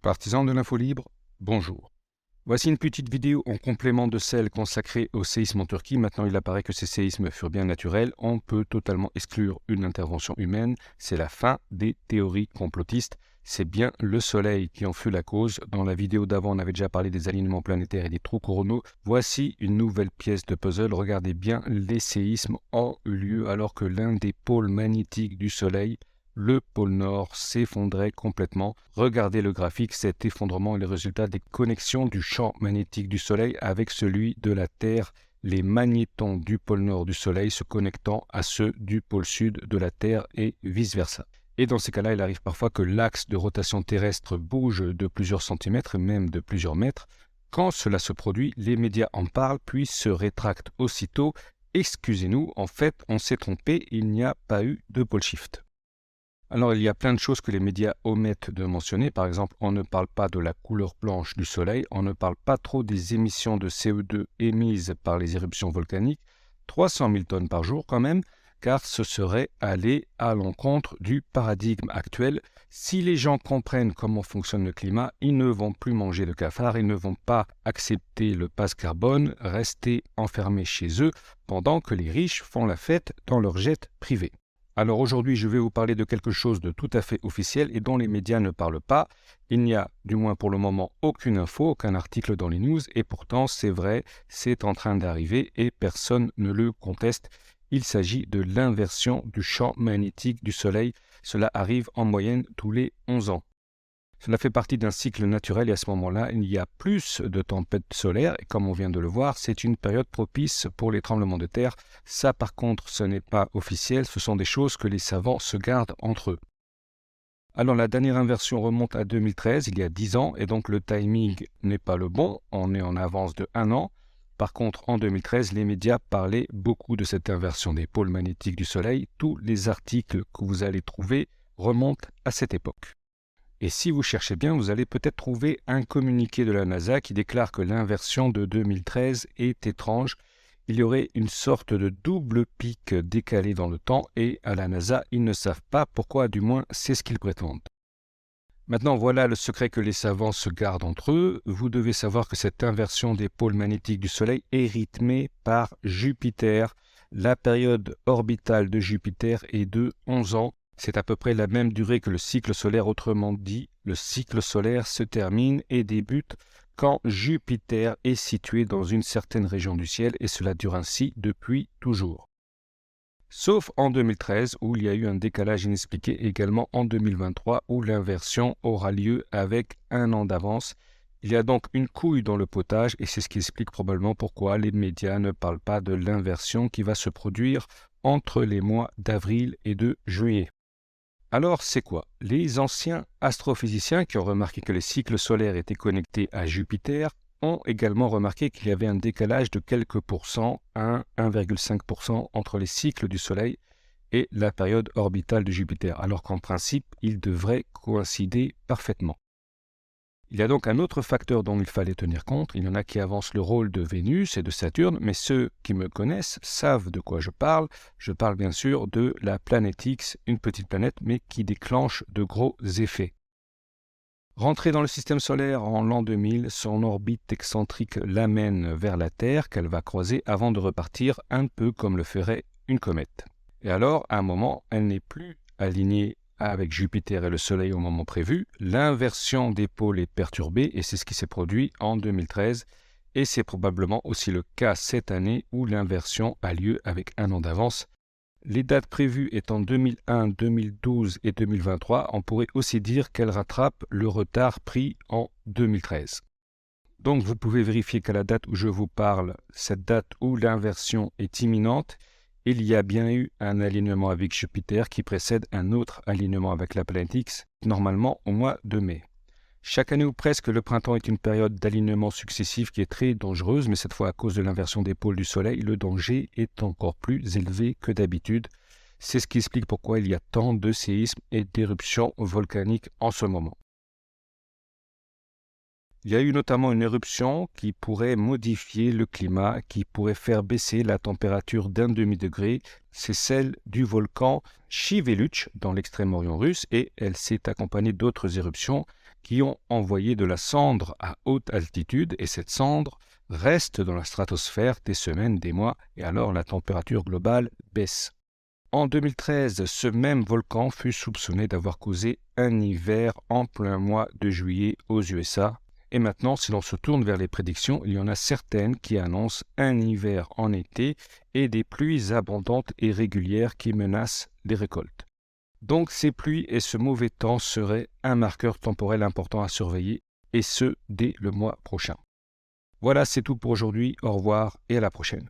Partisans de l'info libre, bonjour. Voici une petite vidéo en complément de celle consacrée au séisme en Turquie. Maintenant, il apparaît que ces séismes furent bien naturels. On peut totalement exclure une intervention humaine. C'est la fin des théories complotistes. C'est bien le Soleil qui en fut la cause. Dans la vidéo d'avant, on avait déjà parlé des alignements planétaires et des trous coronaux. Voici une nouvelle pièce de puzzle. Regardez bien, les séismes ont eu lieu alors que l'un des pôles magnétiques du Soleil, le pôle Nord, s'effondrait complètement. Regardez le graphique, cet effondrement est le résultat des connexions du champ magnétique du Soleil avec celui de la Terre, les magnétons du pôle Nord du Soleil se connectant à ceux du pôle Sud de la Terre et vice-versa. Et dans ces cas-là, il arrive parfois que l'axe de rotation terrestre bouge de plusieurs centimètres, même de plusieurs mètres. Quand cela se produit, les médias en parlent puis se rétractent aussitôt. Excusez-nous, en fait, on s'est trompé, il n'y a pas eu de pôle shift. Alors, il y a plein de choses que les médias omettent de mentionner. Par exemple, on ne parle pas de la couleur blanche du Soleil, on ne parle pas trop des émissions de CO2 émises par les éruptions volcaniques, 300 000 tonnes par jour quand même, car ce serait aller à l'encontre du paradigme actuel. Si les gens comprennent comment fonctionne le climat, ils ne vont plus manger de cafards, ils ne vont pas accepter le passe carbone, rester enfermés chez eux, pendant que les riches font la fête dans leur jet privé. Alors aujourd'hui, je vais vous parler de quelque chose de tout à fait officiel et dont les médias ne parlent pas. Il n'y a, du moins pour le moment, aucune info, aucun article dans les news, et pourtant, c'est vrai, c'est en train d'arriver et personne ne le conteste. Il s'agit de l'inversion du champ magnétique du Soleil. Cela arrive en moyenne tous les 11 ans. Cela fait partie d'un cycle naturel et à ce moment-là, il y a plus de tempêtes solaires et comme on vient de le voir, c'est une période propice pour les tremblements de terre. Ça par contre, ce n'est pas officiel, ce sont des choses que les savants se gardent entre eux. Alors la dernière inversion remonte à 2013, il y a 10 ans, et donc le timing n'est pas le bon, on est en avance de 1 an. Par contre, en 2013, les médias parlaient beaucoup de cette inversion des pôles magnétiques du Soleil. Tous les articles que vous allez trouver remontent à cette époque. Et si vous cherchez bien, vous allez peut-être trouver un communiqué de la NASA qui déclare que l'inversion de 2013 est étrange. Il y aurait une sorte de double pic décalé dans le temps et à la NASA, ils ne savent pas pourquoi, du moins c'est ce qu'ils prétendent. Maintenant, voilà le secret que les savants se gardent entre eux. Vous devez savoir que cette inversion des pôles magnétiques du Soleil est rythmée par Jupiter. La période orbitale de Jupiter est de 11 ans. C'est à peu près la même durée que le cycle solaire, autrement dit, le cycle solaire se termine et débute quand Jupiter est situé dans une certaine région du ciel et cela dure ainsi depuis toujours. Sauf en 2013 où il y a eu un décalage inexpliqué, également en 2023 où l'inversion aura lieu avec un an d'avance. Il y a donc une couille dans le potage et c'est ce qui explique probablement pourquoi les médias ne parlent pas de l'inversion qui va se produire entre les mois d'avril et de juillet. Alors, c'est quoi? Les anciens astrophysiciens qui ont remarqué que les cycles solaires étaient connectés à Jupiter ont également remarqué qu'il y avait un décalage de quelques pourcents, 1,5% entre les cycles du Soleil et la période orbitale de Jupiter, alors qu'en principe, ils devraient coïncider parfaitement. Il y a donc un autre facteur dont il fallait tenir compte. Il y en a qui avancent le rôle de Vénus et de Saturne, mais ceux qui me connaissent savent de quoi je parle. Je parle bien sûr de la planète X, une petite planète, mais qui déclenche de gros effets. Rentrée dans le système solaire en l'an 2000, son orbite excentrique l'amène vers la Terre qu'elle va croiser avant de repartir un peu comme le ferait une comète. Et alors, à un moment, elle n'est plus alignée avec Jupiter et le Soleil au moment prévu, l'inversion des pôles est perturbée et c'est ce qui s'est produit en 2013 et c'est probablement aussi le cas cette année où l'inversion a lieu avec un an d'avance. Les dates prévues étant 2001, 2012 et 2023, on pourrait aussi dire qu'elles rattrapent le retard pris en 2013. Donc vous pouvez vérifier qu'à la date où je vous parle, cette date où l'inversion est imminente, il y a bien eu un alignement avec Jupiter qui précède un autre alignement avec la planète X, normalement au mois de mai. Chaque année ou presque, le printemps est une période d'alignement successif qui est très dangereuse, mais cette fois à cause de l'inversion des pôles du Soleil, le danger est encore plus élevé que d'habitude. C'est ce qui explique pourquoi il y a tant de séismes et d'éruptions volcaniques en ce moment. Il y a eu notamment une éruption qui pourrait modifier le climat, qui pourrait faire baisser la température d'1 demi-degré. C'est celle du volcan Chiveluch dans l'extrême-orient russe et elle s'est accompagnée d'autres éruptions qui ont envoyé de la cendre à haute altitude et cette cendre reste dans la stratosphère des semaines, des mois et alors la température globale baisse. En 2013, ce même volcan fut soupçonné d'avoir causé un hiver en plein mois de juillet aux USA. Et maintenant, si l'on se tourne vers les prédictions, il y en a certaines qui annoncent un hiver en été et des pluies abondantes et régulières qui menacent les récoltes. Donc ces pluies et ce mauvais temps seraient un marqueur temporel important à surveiller, et ce, dès le mois prochain. Voilà, c'est tout pour aujourd'hui. Au revoir et à la prochaine.